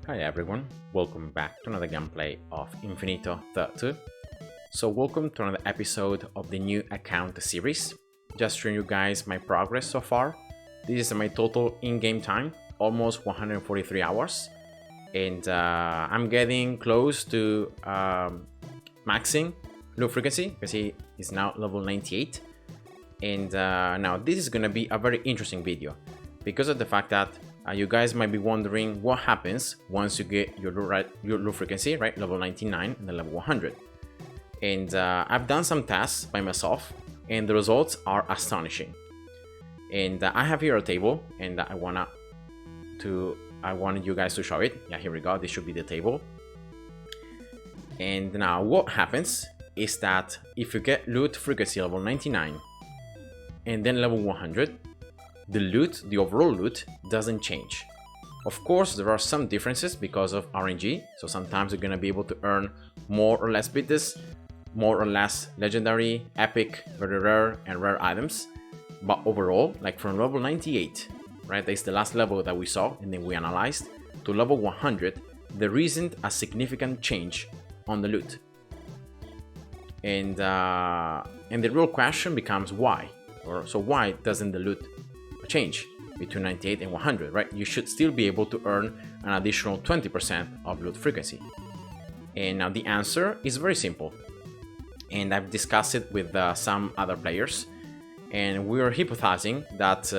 Hi everyone, welcome back to another gameplay of Infinitode. So welcome to another episode of the new account series. Just showing you guys my progress so far. This is my total in-game time, almost 143 hours. And I'm getting close to maxing low frequency because he is now level 98. And now this is gonna be a very interesting video because of the fact that you guys might be wondering what happens once you get your low frequency, right? Level 99 and then level 100. And I've done some tests by myself and the results are astonishing. And I have here a table and I wanted you guys to show it. Yeah, here we go. This should be the table. And now what happens is that if you get loot frequency level 99 and then level 100, the overall loot doesn't change. Of course, there are some differences because of RNG, so sometimes you're gonna be able to earn more or less bits, more or less legendary, epic, very rare, and rare items. But overall, like from level 98, right, that's the last level that we saw and then we analyzed, to level 100, there isn't a significant change on the loot. And the real question becomes why? So why doesn't the loot change between 98 and 100, right? You should still be able to earn an additional 20% of loot frequency. And now the answer is very simple. And I've discussed it with some other players. And we are hypothesizing that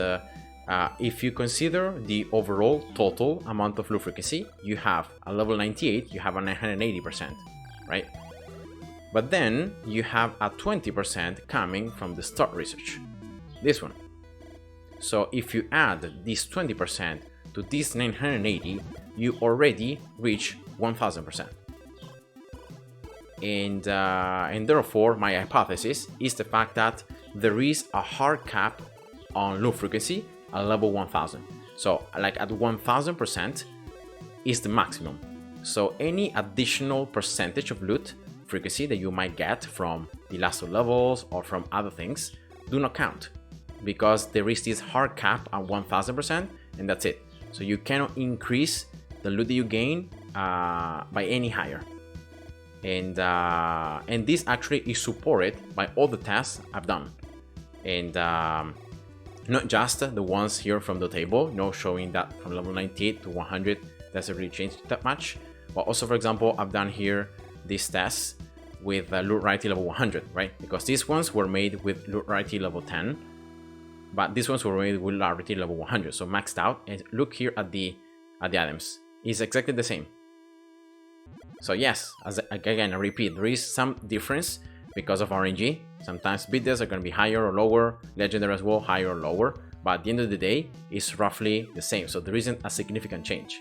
if you consider the overall total amount of loot frequency, you have a level 98, you have a 980%, right? But then you have a 20% coming from the start research, this one. So if you add this 20% to this 980, you already reach 1000%. And therefore, my hypothesis is the fact that there is a hard cap on loot frequency at level 1000. So like at 1000% is the maximum. So any additional percentage of loot frequency that you might get from the last two levels or from other things do not count, because there is this hard cap at 1000% and that's it. So you cannot increase the loot that you gain by any higher. And this actually is supported by all the tests I've done. And not just the ones here from the table, showing that from level 98 to 100 doesn't really change that much. But also, for example, I've done here these tests with loot rarity level 100, right? Because these ones were made with loot rarity level 10. But these ones were made with rarity level 100, so maxed out. And look here at the items, it's exactly the same. So yes, again, I repeat, there is some difference because of RNG. Sometimes bids are going to be higher or lower, legendary as well, higher or lower. But at the end of the day, it's roughly the same. So there isn't a significant change,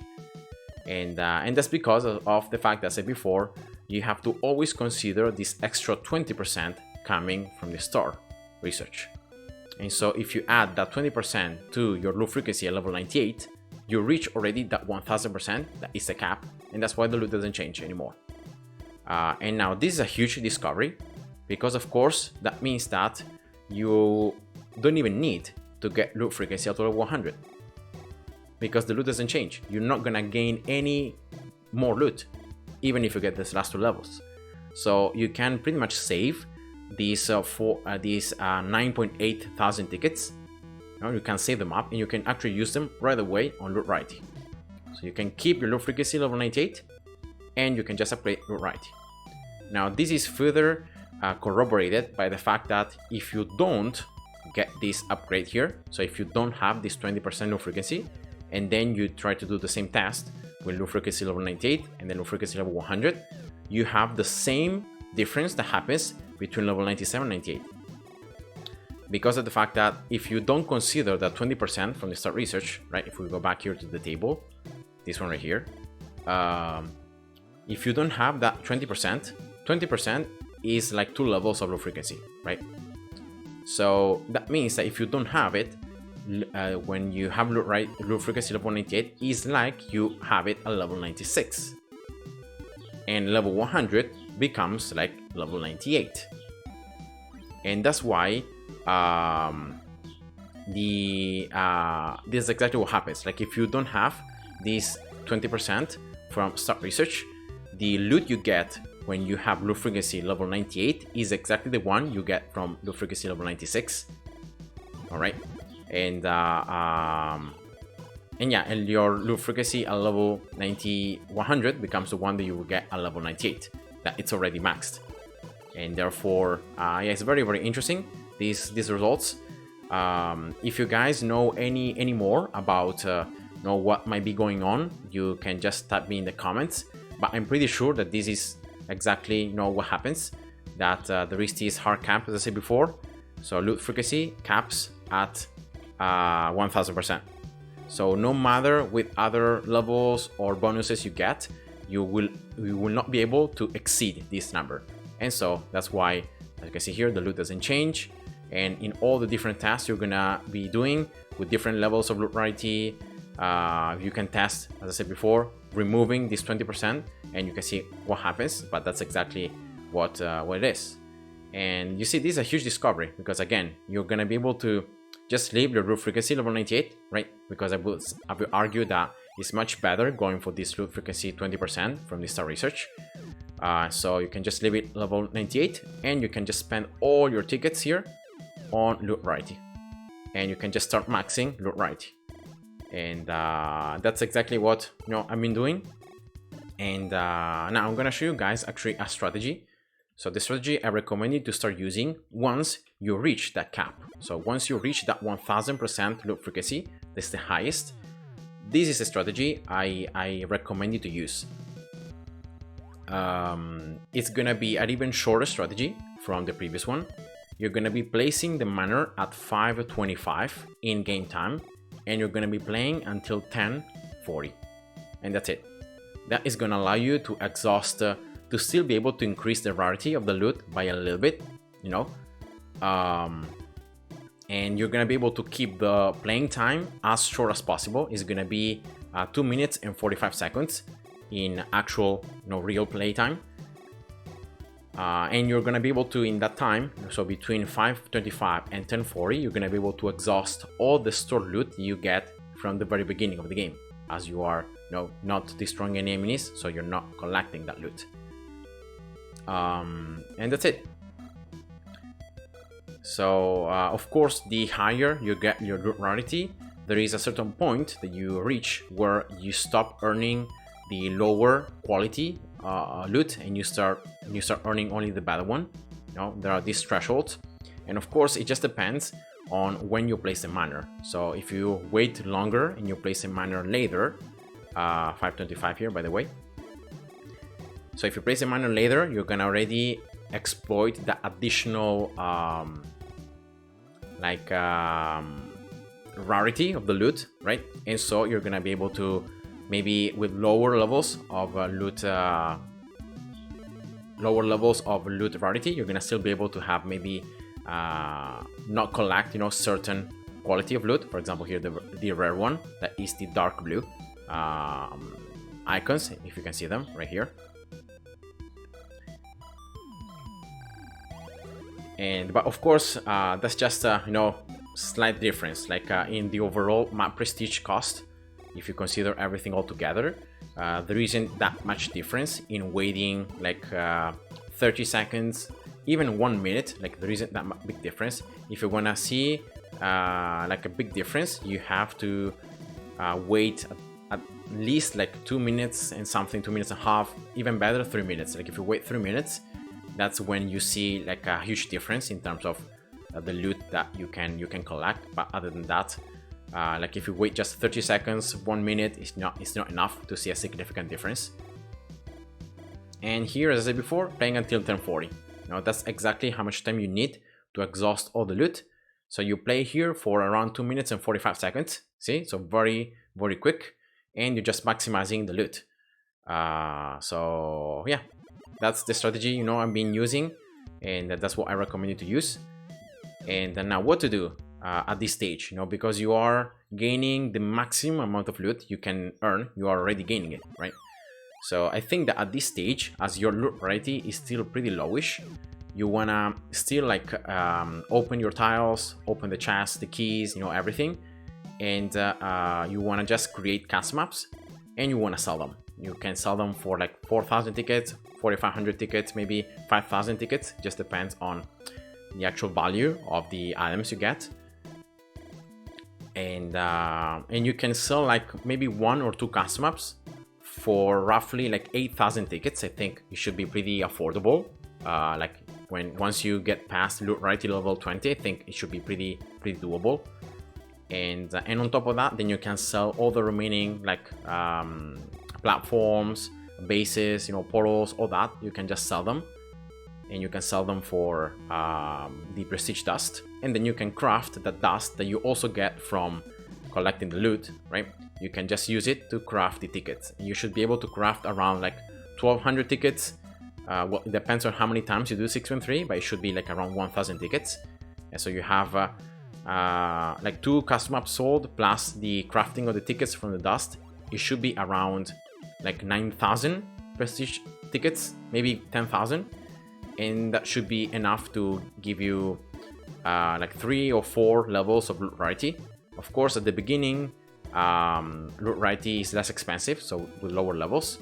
and that's because of the fact that I said before, you have to always consider this extra 20% coming from the star research. And so if you add that 20% to your loot frequency at level 98, you reach already that 1000%, that is the cap, and that's why the loot doesn't change anymore. And now this is a huge discovery, because of course that means that you don't even need to get loot frequency at level 100, because the loot doesn't change. You're not gonna gain any more loot, even if you get these last two levels. So you can pretty much save these 9.8 thousand tickets. You can save them up and you can actually use them right away on loot rarity. So you can keep your loot frequency level 98 and you can just upgrade loot rarity. Now this is further corroborated by the fact that if you don't get this upgrade here, so if you don't have this 20% loot frequency and then you try to do the same test with loot frequency level 98 and then loot frequency level 100, you have the same difference that happens between level 97 and 98, because of the fact that if you don't consider that 20% from the start research, right, if we go back here to the table, this one right here, if you don't have that 20% is like 2 levels of low frequency, right? So that means that if you don't have it, when you have low frequency level 98, is like you have it at level 96, and level 100 becomes like level 98. And that's why this is exactly what happens. Like if you don't have this 20%, from Start Research, the loot you get when you have loot frequency level 98 is exactly the one you get from loot frequency level 96. All right, and yeah, and your loot frequency at level 100 becomes the one that you will get at level 98. That it's already maxed, and therefore, yeah, it's very, very interesting. These results. If you guys know any more about know what might be going on, you can just type me in the comments. But I'm pretty sure that this is exactly what happens. That there is this hard cap, as I said before. So loot frequency caps at 1000%. So no matter with other levels or bonuses you get, you will not be able to exceed this number. And so that's why, as you can see here, the loot doesn't change. And in all the different tasks you're gonna be doing with different levels of loot rarity, you can test, as I said before, removing this 20%, and you can see what happens. But that's exactly what it is. And you see, this is a huge discovery, because again, you're gonna be able to just leave the loot frequency level 98, right? Because I will argue that it's much better going for this loot frequency 20% from the Star Research. So you can just leave it level 98, and you can just spend all your tickets here on loot rarity, and you can just start maxing loot rarity. And that's exactly what I've been doing. And now I'm gonna show you guys actually a strategy. So the strategy I recommend you to start using once you reach that cap. So once you reach that 1000% loot frequency, that's the highest. This is a strategy I recommend you to use. It's gonna be an even shorter strategy from the previous one. You're gonna be placing the manor at 5:25 in game time, and you're gonna be playing until 10:40, and that's it. That is gonna allow you to exhaust, to still be able to increase the rarity of the loot by a little bit, and you're gonna be able to keep the playing time as short as possible. It's gonna be 2 minutes and 45 seconds in actual, real play time. And you're gonna be able to, in that time, so between 5:25 and 10:40, you're gonna be able to exhaust all the stored loot you get from the very beginning of the game, as you are not destroying any enemies, so you're not collecting that loot. And that's it. So of course, the higher you get your loot rarity, there is a certain point that you reach where you stop earning the lower quality loot, and you start earning only the better one. There are these thresholds, and of course it just depends on when you place the manor. So if you wait longer and you place a manor later, 5:25 here, by the way. So if you place a manor later, you're gonna already exploit the additional rarity of the loot, right? And so you're gonna be able to, maybe with lower levels of loot rarity, you're gonna still be able to have maybe not collect certain quality of loot. For example, here the rare one, that is the dark blue icons, if you can see them right here. But of course, that's just slight difference, like in the overall map prestige cost. If you consider everything all together, there isn't that much difference in waiting like 30 seconds, even 1 minute. Like there isn't that big difference. If you wanna see like a big difference, you have to wait at least like 2 minutes and something, 2 minutes and a half, even better 3 minutes. Like if you wait 3 minutes, that's when you see like a huge difference in terms of the loot that you can collect. But other than that, like if you wait just 30 seconds, 1 minute, it's not enough to see a significant difference. And here, as I said before, playing until 10:40. That's exactly how much time you need to exhaust all the loot. So you play here for around 2 minutes and 45 seconds. See, so very, very quick, and you're just maximizing the loot. So yeah, that's the strategy I've been using, and that's what I recommend you to use. And then now what to do at this stage, because you are gaining the maximum amount of loot you can earn. You are already gaining it, right? So I think that at this stage, as your loot rarity is still pretty lowish, you wanna still like open your tiles, open the chests, the keys, everything, and you wanna just create custom maps, and you wanna sell them. you can sell them for like 4,000 tickets, 4,500 tickets, maybe 5,000 tickets. Just depends on the actual value of the items you get. And you can sell like maybe 1 or 2 custom maps for roughly like 8,000 tickets. I think it should be pretty affordable. Like once you get past loot rarity level 20, I think it should be pretty doable. And on top of that, then you can sell all the remaining like platforms, bases, portals, all that. You can just sell them, and you can sell them for the prestige dust, and then you can craft the dust that you also get from collecting the loot, right? You can just use it to craft the tickets. You should be able to craft around like 1,200 tickets. Well, it depends on how many times you do 613, but it should be like around 1,000 tickets. And so you have like 2 custom maps sold plus the crafting of the tickets from the dust. It should be around like 9,000 prestige tickets, maybe 10,000, and that should be enough to give you like 3 or 4 levels of loot rarity. Of course, at the beginning, loot rarity is less expensive, so with lower levels.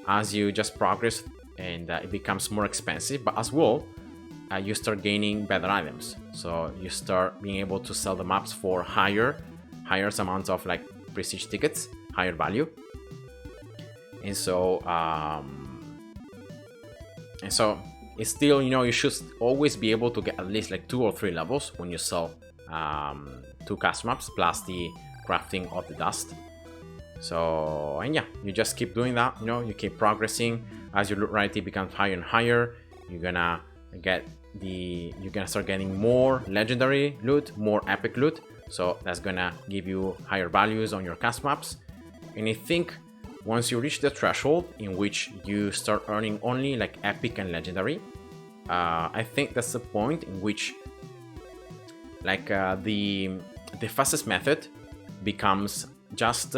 As you just progress, and it becomes more expensive, but as well, you start gaining better items. So you start being able to sell the maps for higher amounts of like prestige tickets, higher value. And so it's still, you should always be able to get at least like 2 or 3 levels when you sell 2 custom maps plus the crafting of the dust. So, and yeah, you just keep doing that, you keep progressing. As your loot rarity becomes higher and higher, you're gonna start getting more legendary loot, more epic loot. So that's gonna give you higher values on your custom maps. And I think once you reach the threshold in which you start earning only like epic and legendary, I think that's the point in which like the fastest method becomes just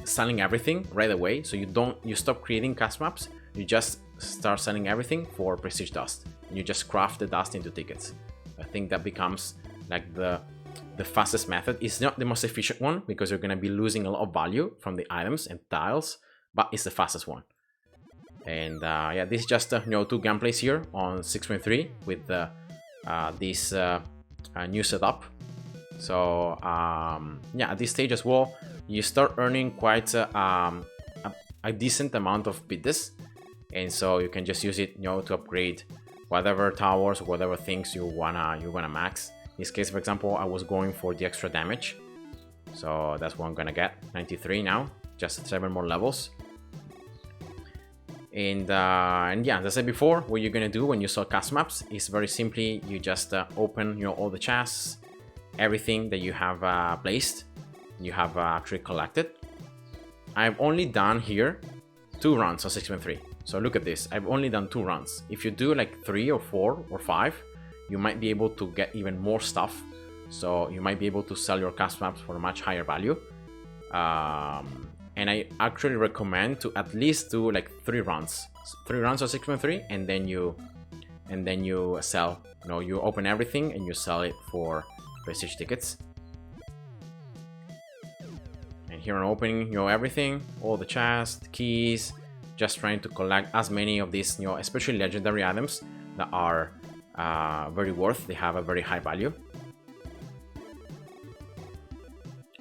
selling everything right away. So you stop creating custom maps, you just start selling everything for prestige dust, and you just craft the dust into tickets. I think that becomes like the fastest method. It's not the most efficient one because you're going to be losing a lot of value from the items and tiles, but it's the fastest one. And yeah, this is just 2 gameplays here on 6.3 with this new setup. So yeah, at this stage as well, you start earning quite a decent amount of biddes, and so you can just use it to upgrade whatever towers or whatever things you wanna max. In this case, for example, I was going for the extra damage, so that's what I'm gonna get. 93 now, just 7 more levels. And yeah, as I said before, what you're gonna do when you sell custom maps is very simply you just open all the chests, everything that you have placed, you have actually collected. I've only done here 2 runs on 6.3. So look at this, I've only done 2 runs. If you do like 3 or 4 or 5, you might be able to get even more stuff. So you might be able to sell your custom maps for a much higher value. And I actually recommend to at least do like 3 runs. 3 runs on 6.3, and then you sell. You open everything and you sell it for prestige tickets. And here I'm opening everything, all the chests, keys, just trying to collect as many of these especially legendary items that are very worth. They have a very high value.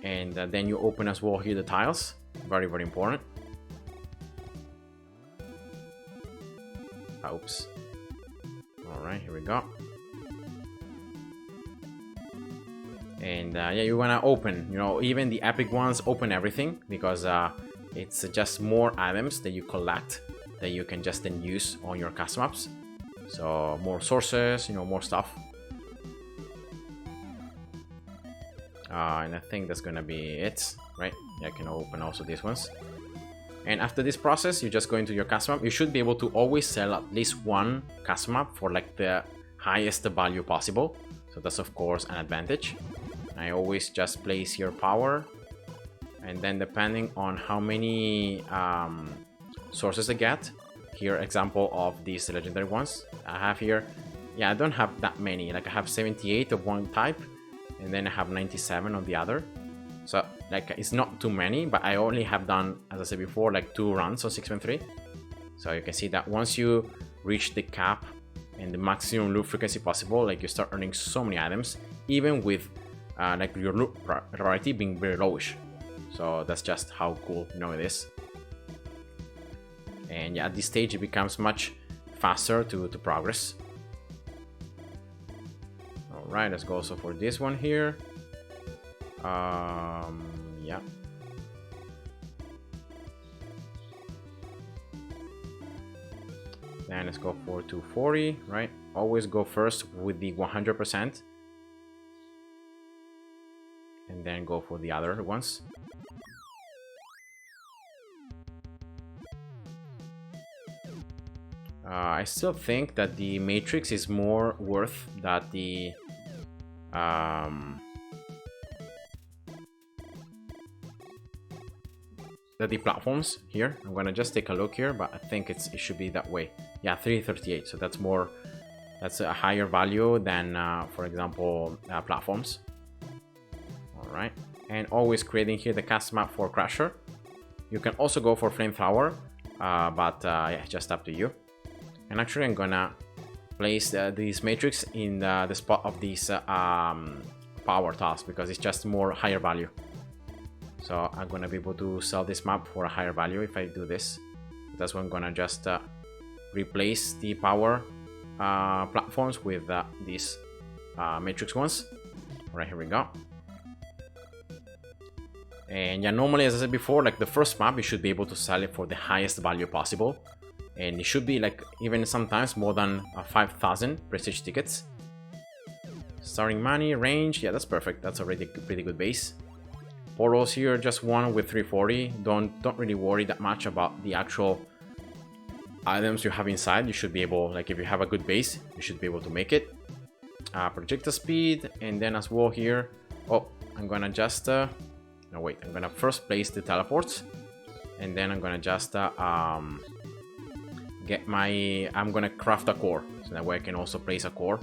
And then you open as well here the tiles, very important. Oops. All right, here we go. And yeah, you wanna open, even the epic ones, open everything, because it's just more items that you collect that you can just then use on your custom maps. So more sources, more stuff. And I think that's gonna be it, right? Yeah, I can open also these ones. And after this process, you just go into your custom map. You should be able to always sell at least 1 custom map for like the highest value possible. So that's of course an advantage. I always just place here power, and then depending on how many sources I get, here example of these legendary ones I have here. Yeah, I don't have that many, like I have 78 of one type, and then I have 97 of the other. So like it's not too many, but I only have done, as I said before, like 2 runs on 6.3. So you can see that once you reach the cap and the maximum loot frequency possible, like you start earning so many items, even with like your loot priority being very lowish. So that's just how cool, you know, it is. And yeah, at this stage it becomes much faster to progress. All right, let's go also for this one here. Yeah. Then let's go for 240, right? Always go first with the 100%. And then go for the other ones. I still think that the Matrix is more worth that the platforms here. I'm gonna just take a look here, but I think it should be that way. Yeah, 338. So that's more, that's a higher value than, for example, platforms. All right, and always creating here the cast map for Crasher. You can also go for Flamethrower, but yeah, just up to you. And actually, I'm gonna place this matrix in the spot of these power tiles because it's just more higher value. So I'm gonna be able to sell this map for a higher value if I do this. That's why I'm gonna just replace the power platforms with these matrix ones. All right, here we go. And yeah, normally, as I said before, like the first map, you should be able to sell it for the highest value possible. And it should be like even sometimes more than 5,000 prestige tickets. Starting money, range, yeah, that's perfect. That's already a pretty good base. Portals here, just one with 340. Don't really worry that much about the actual items you have inside. You should be able, like if you have a good base, you should be able to make it. Projectile speed, and then as well here. Oh, I'm gonna just no wait. I'm gonna first place the teleports, and then I'm gonna just get my, I'm gonna craft a core, so that way I can also place a core.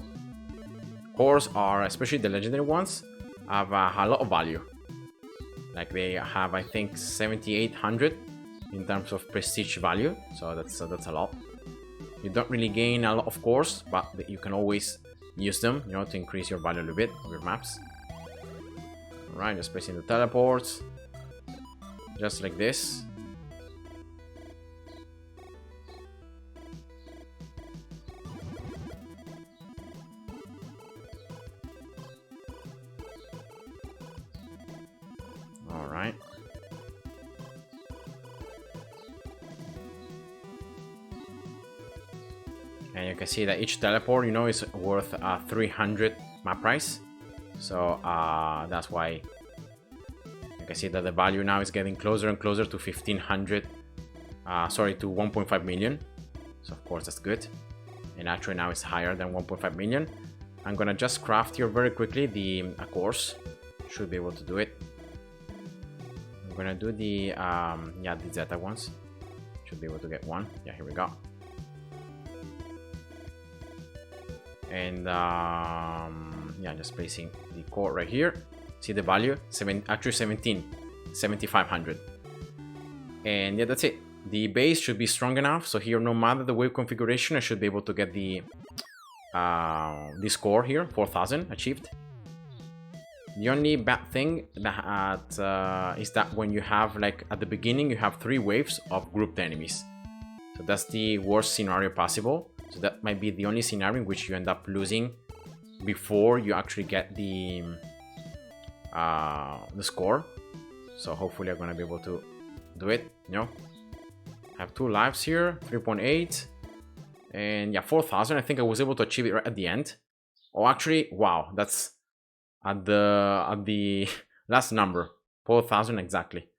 Cores are, especially the legendary ones, have a lot of value. Like they have, I think, 7,800 in terms of prestige value, so that's a lot. You don't really gain a lot of cores, but you can always use them, you know, to increase your value a little bit of your maps. All right, just placing the teleports, just like this. Alright. And you can see that each teleport, you know, is worth 300 map price. So that's why you can see that the value now is getting closer and closer to 1,500. Sorry, to 1.5 million. So of course that's good. And actually now it's higher than 1.5 million. I'm gonna just craft here very quickly the course. Should be able to do it. I'm gonna do the yeah, the Zeta ones. Should be able to get one. Yeah, here we go. And yeah, just placing the core right here. See the value? Actually 7,500. And yeah, that's it. The base should be strong enough. So here, no matter the wave configuration, I should be able to get the score here, 4,000 achieved. The only bad thing that is that when you have, like, at the beginning, you have 3 waves of grouped enemies. So that's the worst scenario possible. So that might be the only scenario in which you end up losing before you actually get the score. So hopefully I'm gonna be able to do it, you know. I have 2 lives here, 3.8. And yeah, 4,000. I think I was able to achieve it right at the end. Oh, actually, wow, that's at the last number, 4,000 exactly.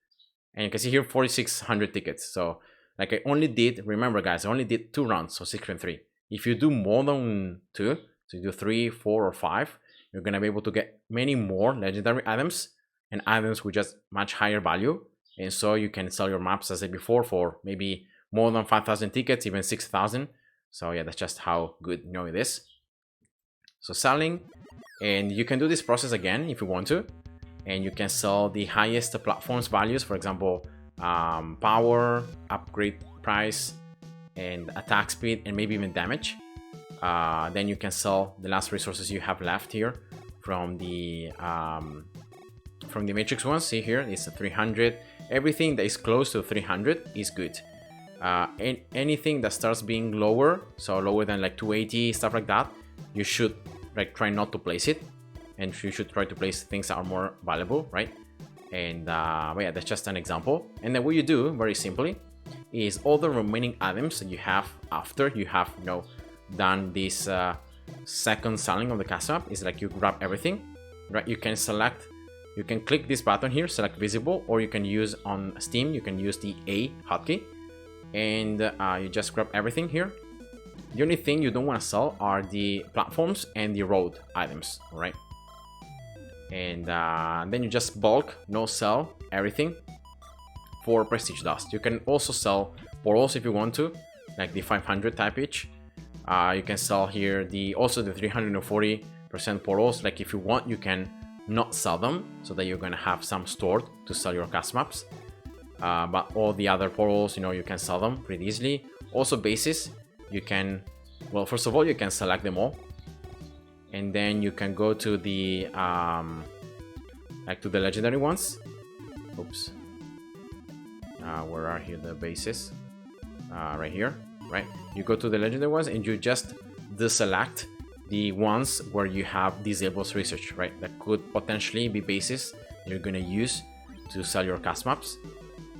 And you can see here 4,600 tickets. So like I only did, remember guys, I only did 2 rounds, so 6.3. If you do more than 2, so you do 3, 4, or 5, you're gonna be able to get many more legendary items and items with just much higher value. And so you can sell your maps, as I said before, for maybe more than 5,000 tickets, even 6,000. So yeah, that's just how good, you know, it is. So selling, and you can do this process again if you want to. and you can sell the highest platforms values, for example, power, upgrade price, and attack speed, and maybe even damage. Then you can sell the last resources you have left here from the matrix ones. See here, it's 300. Everything that is close to 300 is good. And anything that starts being lower, so lower than like 280, stuff like that, you should like try not to place it, and you should try to place things that are more valuable, right? And but yeah, that's just an example. And then what you do very simply is all the remaining items that you have after you have, you know, done this second selling of the custom app is like you grab everything, right? You can select, you can click this button here, select visible, or you can use on Steam, you can use the A hotkey, and you just grab everything here. The only thing you don't want to sell are the platforms and the road items, right? And then you just bulk, no sell everything for prestige dust. You can also sell portals if you want to, like the 500 type each. You can sell here also the 340% portals. Like if you want, you can not sell them so that you're gonna have some stored to sell your custom maps. But all the other portals, you know, you can sell them pretty easily. Also bases, you can, well, first of all, you can select them all, and then you can go to the like to the legendary ones. Oops. Where are here the bases? Right here, right? You go to the legendary ones and you just deselect the ones where you have disabled research, right? That could potentially be bases you're gonna use to sell your custom maps.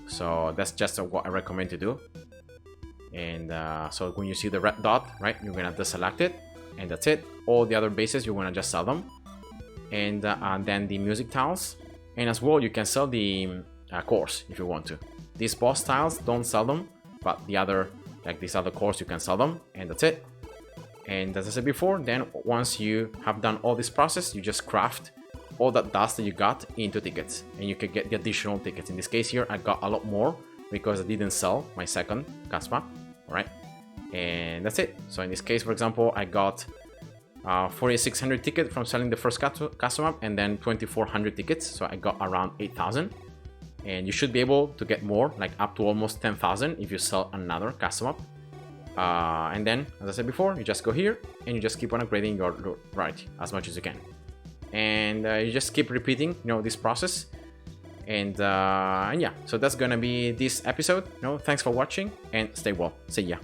So that's just what I recommend to do. And so when you see the red dot, right, you're gonna deselect it, and that's it. All the other bases, you wanna just sell them. And then the music tiles, and as well you can sell the cores if you want to. These boss tiles, don't sell them, but the other, like these other cores, you can sell them, and that's it. And as I said before, then once you have done all this process, you just craft all that dust that you got into tickets, and you can get the additional tickets. In this case here, I got a lot more because I didn't sell my second custom map, right? And that's it. So in this case, for example, I got 4,600 tickets from selling the first custom map, and then 2,400 tickets, so I got around 8,000. And you should be able to get more, like up to almost 10,000 if you sell another custom map. And then, as I said before, you just go here and you just keep on upgrading your variety as much as you can. And you just keep repeating, you know, this process. And yeah, so that's gonna be this episode. You know, thanks for watching and stay well. See ya.